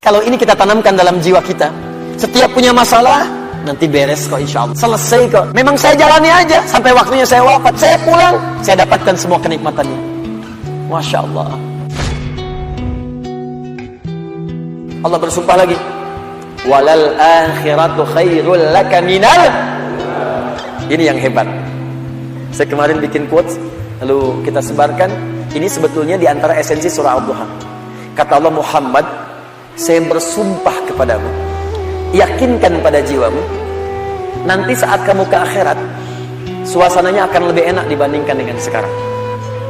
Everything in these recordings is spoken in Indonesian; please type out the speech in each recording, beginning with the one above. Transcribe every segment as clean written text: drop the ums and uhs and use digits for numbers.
Kalau ini kita tanamkan dalam jiwa kita, setiap punya masalah, nanti beres kok insya Allah. Selesai kok. Memang saya jalani aja. Sampai waktunya saya wafat, saya pulang, saya dapatkan semua kenikmatannya. Masya Allah. Allah bersumpah lagi. Walal akhiratu khairul laka minal. Ini yang hebat. Saya kemarin bikin quotes, lalu kita sebarkan. Ini sebetulnya di antara esensi surah Al-Duha. Kata Allah, Muhammad, saya bersumpah kepadamu, yakinkan pada jiwamu, nanti saat kamu ke akhirat, suasananya akan lebih enak dibandingkan dengan sekarang.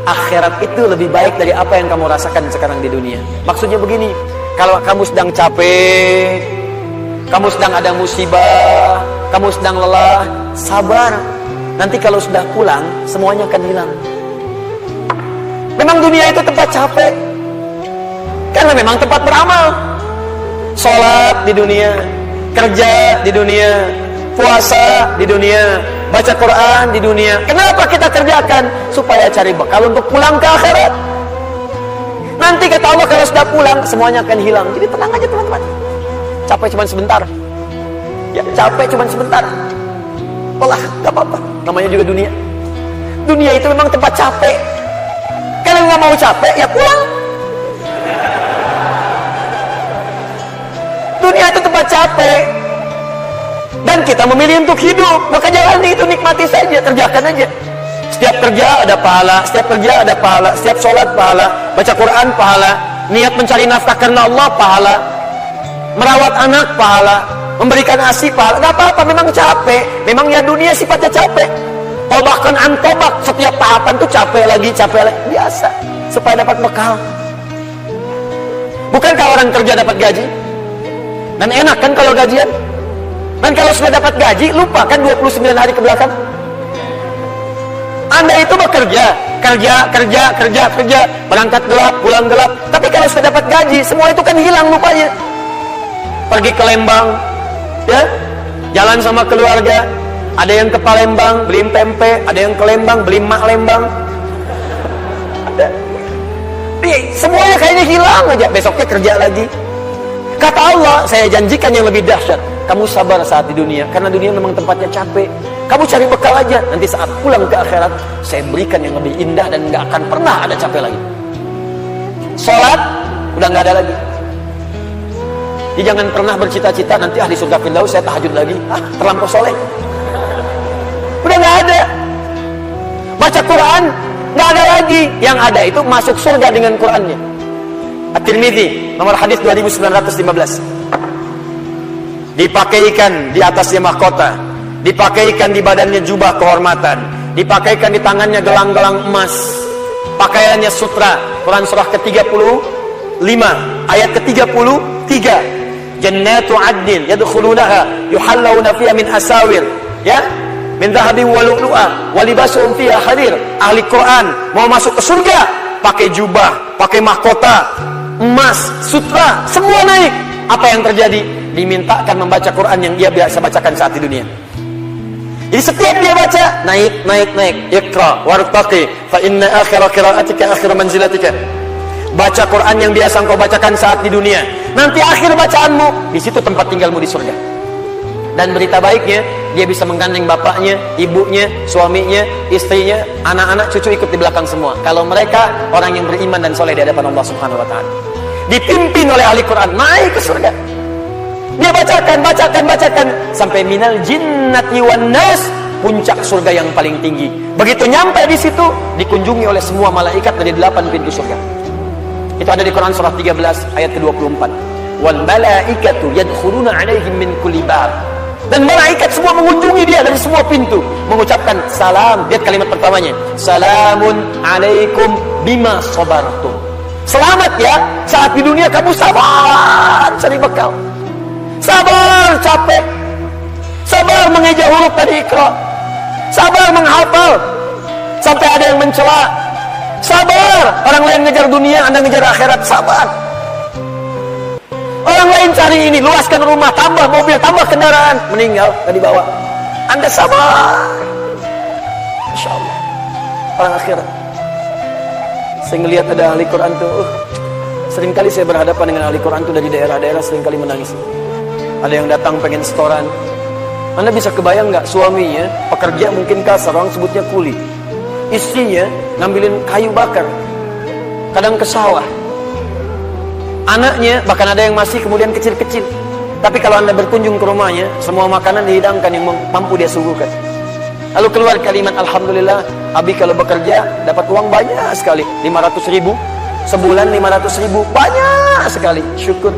Akhirat itu lebih baik dari apa yang kamu rasakan sekarang di dunia. Maksudnya begini, kalau kamu sedang capek, kamu sedang ada musibah, kamu sedang lelah, sabar. Nanti kalau sudah pulang, semuanya akan hilang. Memang dunia itu tempat capek, karena memang tempat beramal. Sholat di dunia, kerja di dunia, puasa di dunia, baca Quran di dunia. Kenapa kita kerjakan? Supaya cari bekal untuk pulang ke akhirat. Nanti kata Allah, kalau sudah pulang, semuanya akan hilang. Jadi tenang aja teman-teman. Capek cuma sebentar. Ya, capek cuma sebentar. Olah, gak apa-apa. Namanya juga dunia. Dunia itu memang tempat capek. Kalau nggak mau capek, ya pulang. Dunia itu tempat capek. Dan kita memilih untuk hidup. Maka jalani itu, nikmati saja, kerjakan aja. Setiap kerja ada pahala, setiap kerja ada pahala, setiap sholat pahala, baca Quran pahala, niat mencari nafkah karena Allah pahala, merawat anak pahala, memberikan ASI pahala. Gak apa-apa, memang capek. Memang ya dunia sifatnya capek. Tobakkan antobak, setiap tahapan tuh capek lagi, biasa, supaya dapat bekal. Bukankah orang kerja dapat gaji? Dan enak kan kalau gajian? Dan kalau sudah dapat gaji, lupa kan 29 hari ke belakang? Anda itu bekerja, kerja, berangkat gelap, pulang gelap. Tapi kalau sudah dapat gaji, semua itu kan hilang lupanya. Pergi ke Lembang, ya, jalan sama keluarga. Ada yang ke Palembang, beli tempe. Ada yang ke Lembang, beli mak Lembang. Semuanya kayaknya hilang aja. Besoknya kerja lagi. Kata Allah, saya janjikan yang lebih dahsyat. Kamu sabar saat di dunia, karena dunia memang tempatnya capek. Kamu cari bekal aja. Nanti saat pulang ke akhirat, saya berikan yang lebih indah dan gak akan pernah ada capek lagi. Sholat, udah gak ada lagi. Jadi jangan pernah bercita-cita nanti ahli surga Firdaus saya tahajud lagi. Terlampau soleh. Udah gak ada. Baca Quran, gak ada lagi. Yang ada itu masuk surga dengan Qurannya. At-Tirmidzi, nomor hadis 2915. Dipakaikan di atasnya mahkota, dipakaikan di badannya jubah kehormatan, dipakaikan di tangannya gelang-gelang emas, pakaiannya sutra. Quran surah ke-35 ayat ke-33. Jannatu 'adnin yadkhulunaha yuhallawna fiha min asawir, ya, min dhahabin wa lu'lu'a wa libasuhum fiha harir. Ahli Quran mau masuk ke surga pakai jubah, pakai mahkota, emas, sutra, semua naik. Apa yang terjadi? Dimintakan membaca Quran yang dia biasa bacakan saat di dunia. Jadi setiap dia baca, naik. Iqra wartaqi fa inna akhira qira'atika akhir manzilatika. Baca Quran yang biasa engkau bacakan saat di dunia. Nanti akhir bacaanmu, di situ tempat tinggalmu di surga. Dan berita baiknya, dia bisa menggandeng bapaknya, ibunya, suaminya, istrinya, anak-anak, cucu ikut di belakang semua. Kalau mereka orang yang beriman dan soleh di hadapan Allah Subhanahu wa taala. Dipimpin oleh ahli Quran, naik ke surga. Dia bacakan sampai minal jinnati wan nas, puncak surga yang paling tinggi. Begitu nyampe di situ, dikunjungi oleh semua malaikat dari 8 pintu surga. Itu ada di Quran surah 13 ayat ke-24. Wal malaikatu yadkhuluna 'alaihim min kulli bab. Dan malaikat semua mengunjungi dia dari semua pintu, mengucapkan salam. Lihat kalimat pertamanya, salamun alaikum bima sabartum. Selamat ya, saat di dunia kamu sabar cari bekal. Sabar capek. Sabar mengeja huruf tadi Iqra. Sabar menghafal sampai ada yang mencela. Sabar, orang lain ngejar dunia, Anda ngejar akhirat. Sabar. Orang lain cari ini, luaskan rumah, tambah mobil, tambah kendaraan, meninggal, gak dibawa. Anda sabar. Masya Allah. Orang akhirat. Saya ngelihat ada ahli Quran tuh, Seringkali saya berhadapan dengan ahli Quran itu dari daerah-daerah, seringkali menangis. Ada yang datang pengen setoran. Anda bisa kebayang nggak, suaminya pekerja mungkin kasar, orang sebutnya kuli. Istrinya ngambilin kayu bakar, kadang ke sawah. Anaknya bahkan ada yang masih kemudian kecil-kecil. Tapi kalau Anda berkunjung ke rumahnya, semua makanan dihidangkan yang mampu dia suguhkan. Lalu keluar kalimat, alhamdulillah, Abi kalau bekerja dapat uang banyak sekali, 500.000 sebulan, 500.000 banyak sekali, syukur.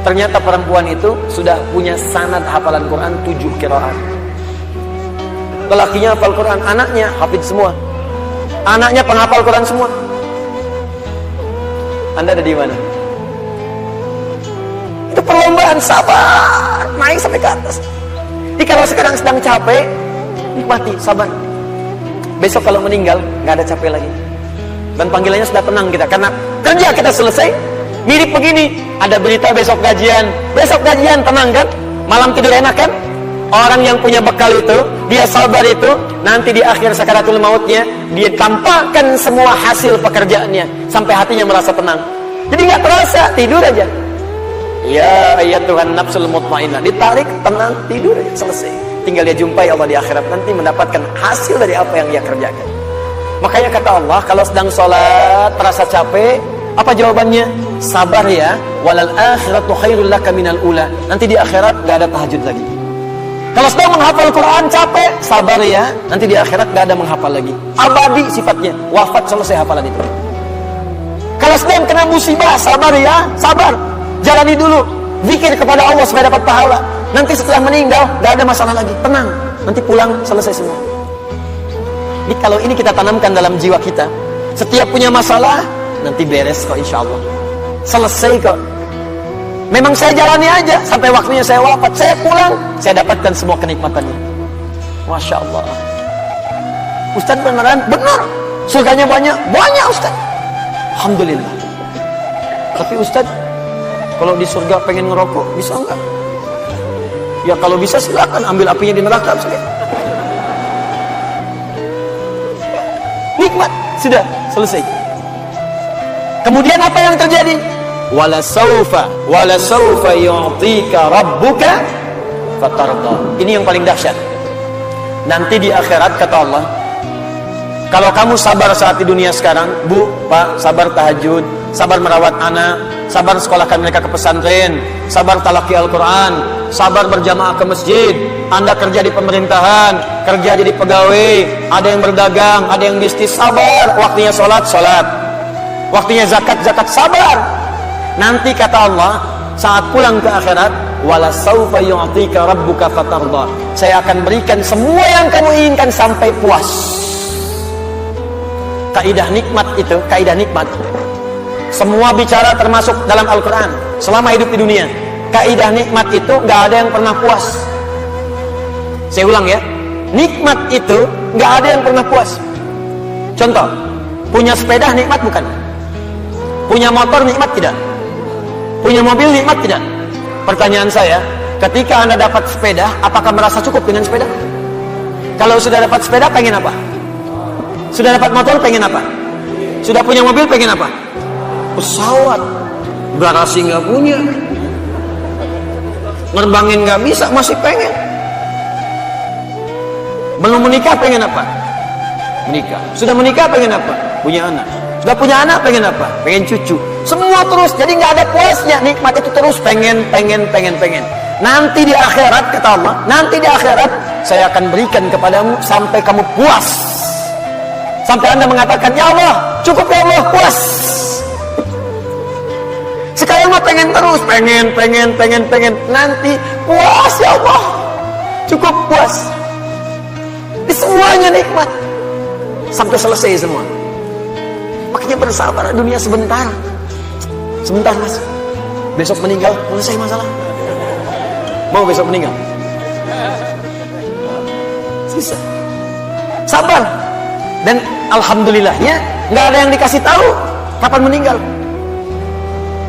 Ternyata perempuan itu sudah punya sanad hafalan Quran 7 qiraat. Lelakinya hafal Quran, anaknya hafidz semua. Anaknya penghafal Quran semua. Anda ada di mana? Itu perlombaan, sabar, naik sampai ke atas. Jadi kalau sekarang sedang capek, nikmati, sabar. Besok kalau meninggal, nggak ada capek lagi. Dan panggilannya sudah tenang kita, karena kerja kita selesai. Mirip begini, ada berita besok gajian, tenang kan? Malam tidur enak kan? Orang yang punya bekal itu, dia sabar itu, nanti di akhir sakaratul mautnya, dia tampakkan semua hasil pekerjaannya, sampai hatinya merasa tenang. Jadi nggak terasa, tidur aja. Ya ayat Tuhan nafsul mutmainnah, ditarik, tenang, tidur aja, selesai. Tinggal dia jumpai Allah di akhirat, nanti mendapatkan hasil dari apa yang dia kerjakan. Makanya kata Allah, kalau sedang sholat terasa capek, apa jawabannya? Sabar ya, walal akhiratu khairul laka minal ula. Nanti di akhirat gak ada tahajud lagi. Kalau sedang menghafal Quran capek, sabar ya, nanti di akhirat gak ada menghafal lagi. Abadi sifatnya, wafat selesai hafalan itu. Kalau sedang kena musibah, sabar ya, sabar. Jalani dulu, zikir kepada Allah supaya dapat pahala. Nanti setelah meninggal gak ada masalah lagi, tenang. Nanti pulang selesai semua. Jadi kalau ini kita tanamkan dalam jiwa kita, setiap punya masalah, nanti beres kok insya Allah. Selesai kok. Memang saya jalani aja sampai waktunya saya wafat, saya pulang, saya dapatkan semua kenikmatannya. Masya Allah. Ustaz beneran? Benar. Surganya banyak? Banyak Ustaz. Alhamdulillah. Tapi Ustaz, kalau di surga pengen ngerokok, bisa enggak? Ya kalau bisa silakan, ambil apinya di neraka. Nikmat, sudah selesai. Kemudian apa yang terjadi? Wala saufa yu'tika rabbuka fatarda. Ini yang paling dahsyat. Nanti di akhirat kata Allah, kalau kamu sabar saat di dunia sekarang, Bu, Pak, sabar tahajud, sabar merawat anak, sabar sekolahkan mereka ke pesantren, sabar talaki Al-Quran, sabar berjamaah ke masjid, Anda kerja di pemerintahan, kerja jadi pegawai, ada yang berdagang, ada yang bisnis, sabar. Waktunya sholat, waktunya zakat, sabar. Nanti kata Allah, saat pulang ke akhirat, wala saufa yu'tika rabbuka fatarda. Saya akan berikan semua yang kamu inginkan sampai puas. Kaidah nikmat itu, kaidah nikmat. Semua bicara termasuk dalam Al-Quran selama hidup di dunia. Kaidah nikmat itu gak ada yang pernah puas. Saya ulang ya, nikmat itu gak ada yang pernah puas. Contoh, punya sepeda nikmat bukan? Punya motor nikmat tidak? Punya mobil nikmat tidak? Pertanyaan saya, ketika Anda dapat sepeda, apakah merasa cukup dengan sepeda? Kalau sudah dapat sepeda, pengen apa? Sudah dapat motor, pengen apa? Sudah punya mobil, pengen apa? Pesawat. Garasi nggak punya, nerbangin nggak bisa, masih pengen. Belum menikah, pengen apa? Menikah. Sudah menikah, pengen apa? Punya anak. Sudah punya anak, pengen apa? Pengen cucu. Semua terus, jadi nggak ada puasnya. Nikmat itu terus pengen. Nanti di akhirat, kata Allah, nanti di akhirat saya akan berikan kepadamu sampai kamu puas. Sampai Anda mengatakan, ya Allah, cukup ya Allah, puas. Sekarang mah pengen terus, pengen. Nanti puas ya Allah, cukup puas. Di semuanya nikmat sampai selesai semua. Makanya bersabar, dunia sebentar Mas. Besok meninggal, selesai masalah. Mau besok meninggal? Sisa. Sabar. Dan alhamdulillahnya nggak ada yang dikasih tahu kapan meninggal.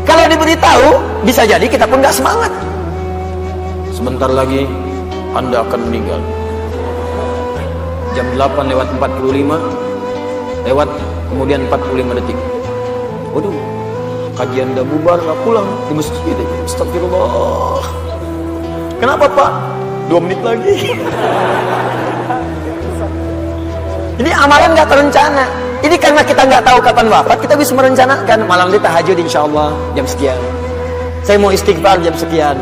Kalau diberitahu, bisa jadi kita pun nggak semangat. Sebentar lagi Anda akan meninggal. Jam 8:45 kemudian 45 detik. Waduh, kajian udah bubar, nggak pulang di masjid. Astagfirullah. Kenapa Pak? 2 menit lagi. Ini amalan nggak terencana. Ini karena kita nggak tahu kapan wafat, kita bisa merencanakan malam ini tahajud insya Allah jam sekian. Saya mau istighfar jam sekian.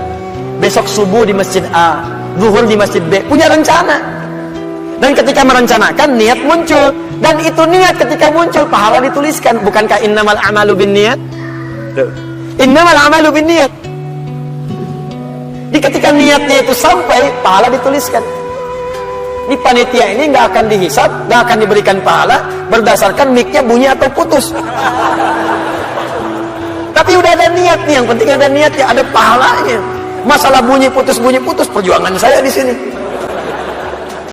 Besok subuh di masjid A, zuhur di masjid B. Punya rencana. Dan ketika merencanakan, niat muncul. Dan itu niat ketika muncul, pahala dituliskan. Bukankah innamal a'malu binniyat? Innamal a'malu binniyat. Di ketika niatnya itu sampai, pahala dituliskan. Ini panitia ini nggak akan dihisab, nggak akan diberikan pahala berdasarkan mic-nya bunyi atau putus. Tapi udah ada niat nih, yang penting ada niatnya, ada pahalanya. Masalah bunyi putus, perjuangan saya di sini.